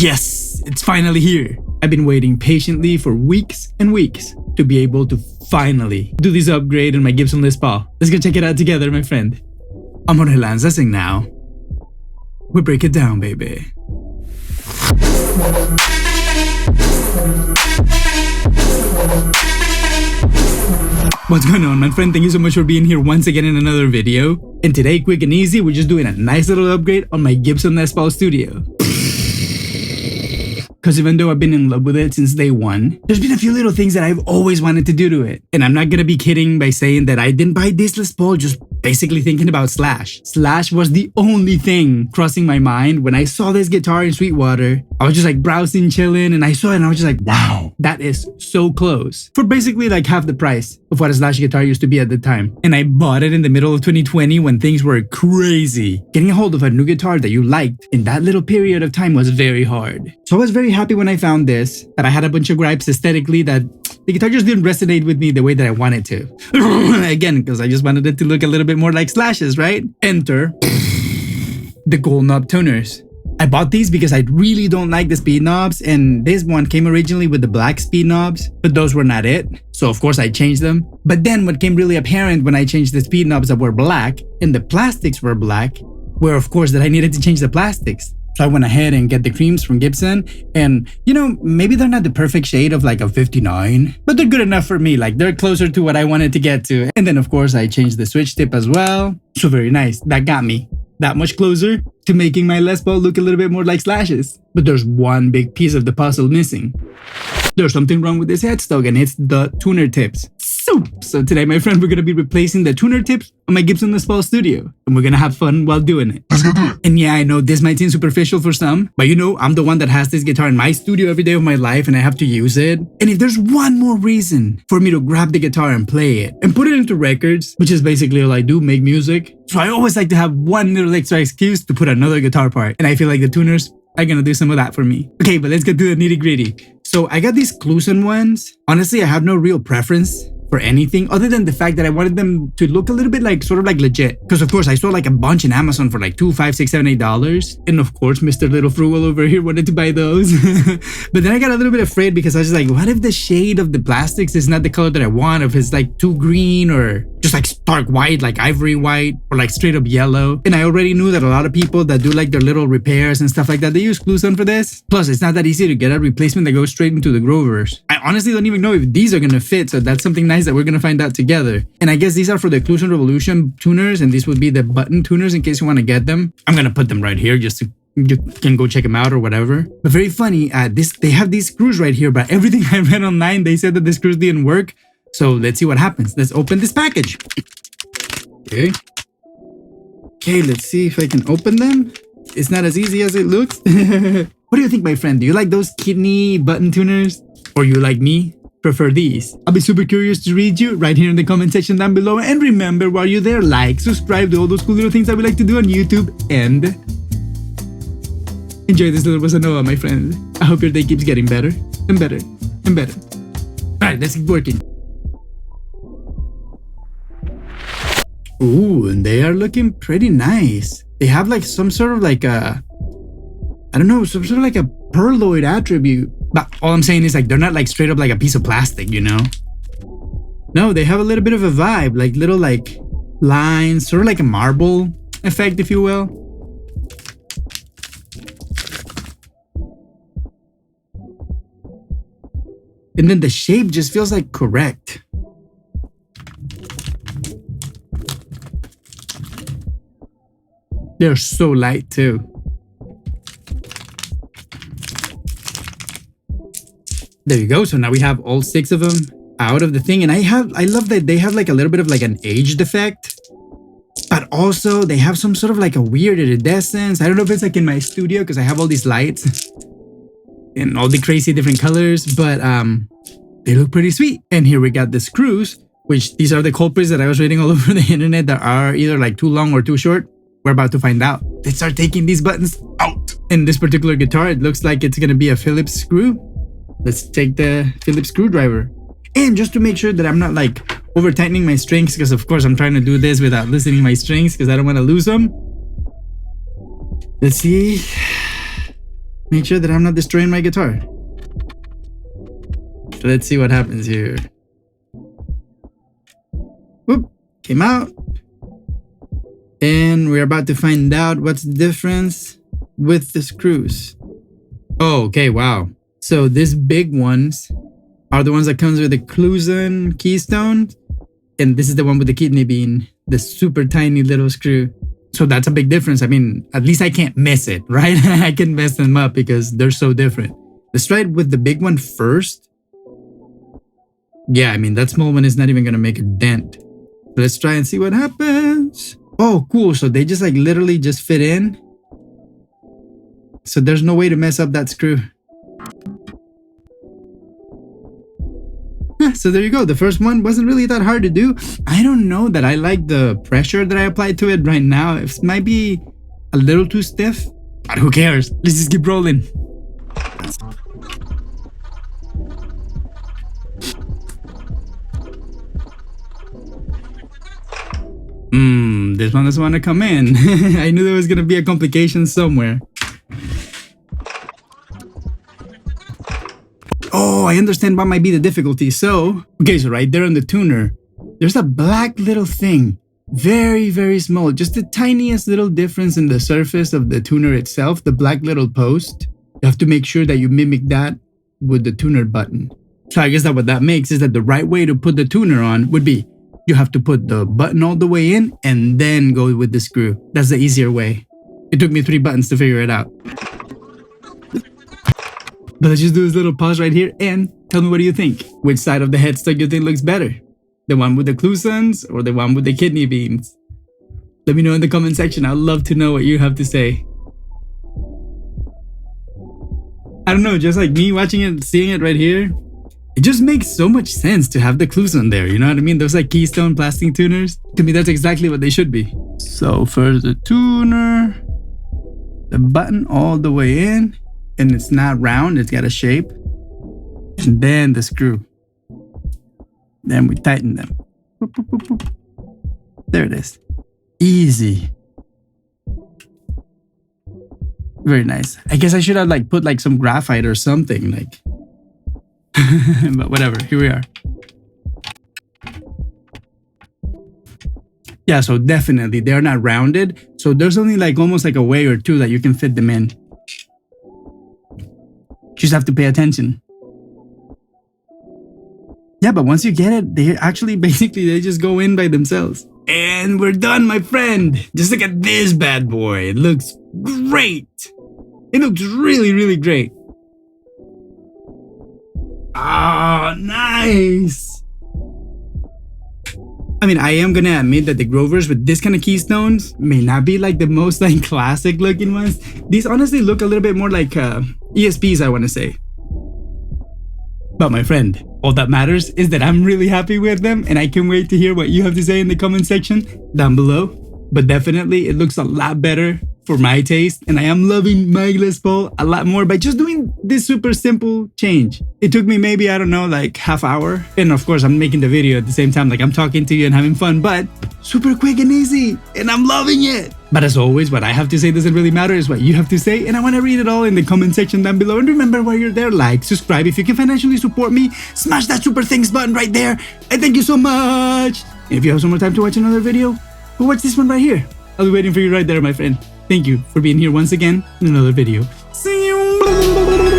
Yes, it's finally here. I've been waiting patiently for weeks and weeks to be able to finally do this upgrade on my Gibson Les Paul. Let's go check it out together, my friend. I'm on Lanzasing now. We break it down, baby. What's going on, my friend? Thank you so much for being here once again in another video. And today, quick and easy, we're just doing a nice little upgrade on my Gibson Les Paul Studio. Because even though I've been in love with it since day one, there's been a few little things that I've always wanted to do to it. And I'm not gonna be kidding by saying that I didn't buy this Les Paul just basically thinking about Slash. Slash was the only thing crossing my mind when I saw this guitar in Sweetwater. I was just like browsing, chilling, and I saw it and I was just like, wow, that is so close. For basically like half the price of what a Slash guitar used to be at the time. And I bought it in the middle of 2020 when things were crazy. Getting a hold of a new guitar that you liked in that little period of time was very hard. So I was very happy when I found this, but I had a bunch of gripes aesthetically that the guitar just didn't resonate with me the way that I wanted to. Again, because I just wanted it to look a little bit more like Slash's, right? Enter the gold knob tuners. I bought these because I really don't like the speed knobs, and this one came originally with the black speed knobs, but those were not it. So of course I changed them. But then what came really apparent when I changed the speed knobs that were black and the plastics were black, were of course that I needed to change the plastics. So I went ahead and get the creams from Gibson, and you know, maybe they're not the perfect shade of like a 59, but they're good enough for me. Like they're closer to what I wanted to get to. And then of course I changed the switch tip as well. So very nice. That got me that much closer to making my Les Paul look a little bit more like Slash's. But there's one big piece of the puzzle missing. There's something wrong with this headstock, and it's the tuner tips. So today, my friend, we're going to be replacing the tuner tips on my Gibson Les Paul Studio, and we're going to have fun while doing it. Let's go do it. And yeah, I know this might seem superficial for some, but you know, I'm the one that has this guitar in my studio every day of my life, and I have to use it. And if there's one more reason for me to grab the guitar and play it and put it into records, which is basically all I do, make music. So I always like to have one little extra excuse to put another guitar part, and I feel like the tuners are gonna do some of that for me. Okay, but let's get to the nitty gritty. So I got these Clusen ones. Honestly, I have no real preference for anything other than the fact that I wanted them to look a little bit like sort of like legit. Because of course I saw like a bunch in Amazon for like $2, $5, $6, $7, $8. And of course Mr. Little Frugal over here wanted to buy those. But then I got a little bit afraid because I was like, what if the shade of the plastics is not the color that I want? If it's like too green or just like stark white, like ivory white, or like straight up yellow. And I already knew that a lot of people that do like their little repairs and stuff like that, they use Clusen for this. Plus it's not that easy to get a replacement that goes straight into the Grovers. I honestly don't even know if these are gonna fit, so that's something nice that we're gonna find out together. And I guess these are for the Clusen Revolution tuners, and these would be the button tuners in case you want to get them. I'm gonna put them right here just so you can go check them out or whatever. But very funny, they have these screws right here, but everything I read online, they said that the screws didn't work. So let's see what happens. Let's open this package. Okay, let's see if I can open them. It's not as easy as it looks. What do you think, my friend? Do you like those kidney button tuners? Or you, like me, prefer these? I'll be super curious to read you right here in the comment section down below. And remember, while you're there, like, subscribe to all those cool little things that we like to do on YouTube, and enjoy this little bossa nova, my friend. I hope your day keeps getting better and better and better. Alright, let's keep working. Ooh, and they are looking pretty nice. They have like some sort of like a, I don't know, some sort of like a perloid attribute. But all I'm saying is like, they're not like straight up like a piece of plastic, you know? No, they have a little bit of a vibe, like little like lines, sort of like a marble effect, if you will. And then the shape just feels like correct. They're so light too. There you go. So now we have all 6 of them out of the thing. And I love that they have like a little bit of like an aged effect, but also they have some sort of like a weird iridescence. I don't know if it's like in my studio because I have all these lights and all the crazy different colors, but they look pretty sweet. And here we got the screws, which these are the culprits that I was reading all over the internet that are either like too long or too short. We're about to find out. Let's start taking these buttons out. In this particular guitar, it looks like it's gonna be a Phillips screw. Let's take the Phillips screwdriver. And just to make sure that I'm not like over tightening my strings, because of course I'm trying to do this without loosening my strings because I don't want to lose them. Let's see. make sure that I'm not destroying my guitar. So let's see what happens here. Whoop, came out. And we're about to find out what's the difference with the screws. Oh, okay, wow. So these big ones are the ones that comes with the Clusen keystone. And this is the one with the kidney bean, the super tiny little screw. So that's a big difference. I mean, at least I can't miss it, right? I can mess them up because they're so different. Let's try it with the big one first. Yeah, I mean, that small one is not even gonna make a dent. Let's try and see what happens. Oh, cool. So they just like literally just fit in. So there's no way to mess up that screw. So there you go. The first one wasn't really that hard to do. I don't know that I like the pressure that I applied to it right now. It might be a little too stiff, but who cares? Let's just keep rolling. This one doesn't want to come in. I knew there was going to be a complication somewhere. Oh, I understand what might be the difficulty. So, okay, so right there on the tuner, there's a black little thing. Very, very small. Just the tiniest little difference in the surface of the tuner itself, the black little post. You have to make sure that you mimic that with the tuner button. So I guess that what that makes is that the right way to put the tuner on would be you have to put the button all the way in and then go with the screw. That's the easier way. It took me 3 buttons to figure it out. But let's just do this little pause right here and tell me what do you think? Which side of the headstock you think looks better? The one with the Clusens or the one with the kidney beans? Let me know in the comment section. I'd love to know what you have to say. I don't know, just like me watching it, seeing it right here, it just makes so much sense to have the Clusen there, you know what I mean? Those like keystone plastic tuners. To me, that's exactly what they should be. So first the tuner, the button all the way in, and it's not round, it's got a shape. And then the screw. Then we tighten them. Boop, boop, boop, boop. There it is. Easy. Very nice. I guess I should have like put like some graphite or something like. But whatever, here we are. Yeah, so definitely they're not rounded. So there's only like almost like a way or two that you can fit them in. Just have to pay attention. Yeah, but once you get it, they actually basically they just go in by themselves. And we're done, my friend. Just look at this bad boy. It looks great. It looks really, really great. Ah, nice. I mean, I am gonna admit that the Grovers with this kind of keystones may not be like the most like classic looking ones. These honestly look a little bit more like ESPs, I want to say. But my friend, all that matters is that I'm really happy with them and I can't wait to hear what you have to say in the comment section down below. But definitely it looks a lot better for my taste and I am loving my Les Paul a lot more by just doing this super simple change. It took me maybe, I don't know, like half hour. And of course I'm making the video at the same time, like I'm talking to you and having fun, but super quick and easy and I'm loving it. But as always, what I have to say doesn't really matter, is what you have to say, and I want to read it all in the comment section down below. And remember, while you're there, like, subscribe. If you can financially support me, smash that super thanks button right there, and thank you so much. And if you have some more time to watch another video, well, watch this one right here. I'll be waiting for you right there, my friend. Thank you for being here once again in another video. See you.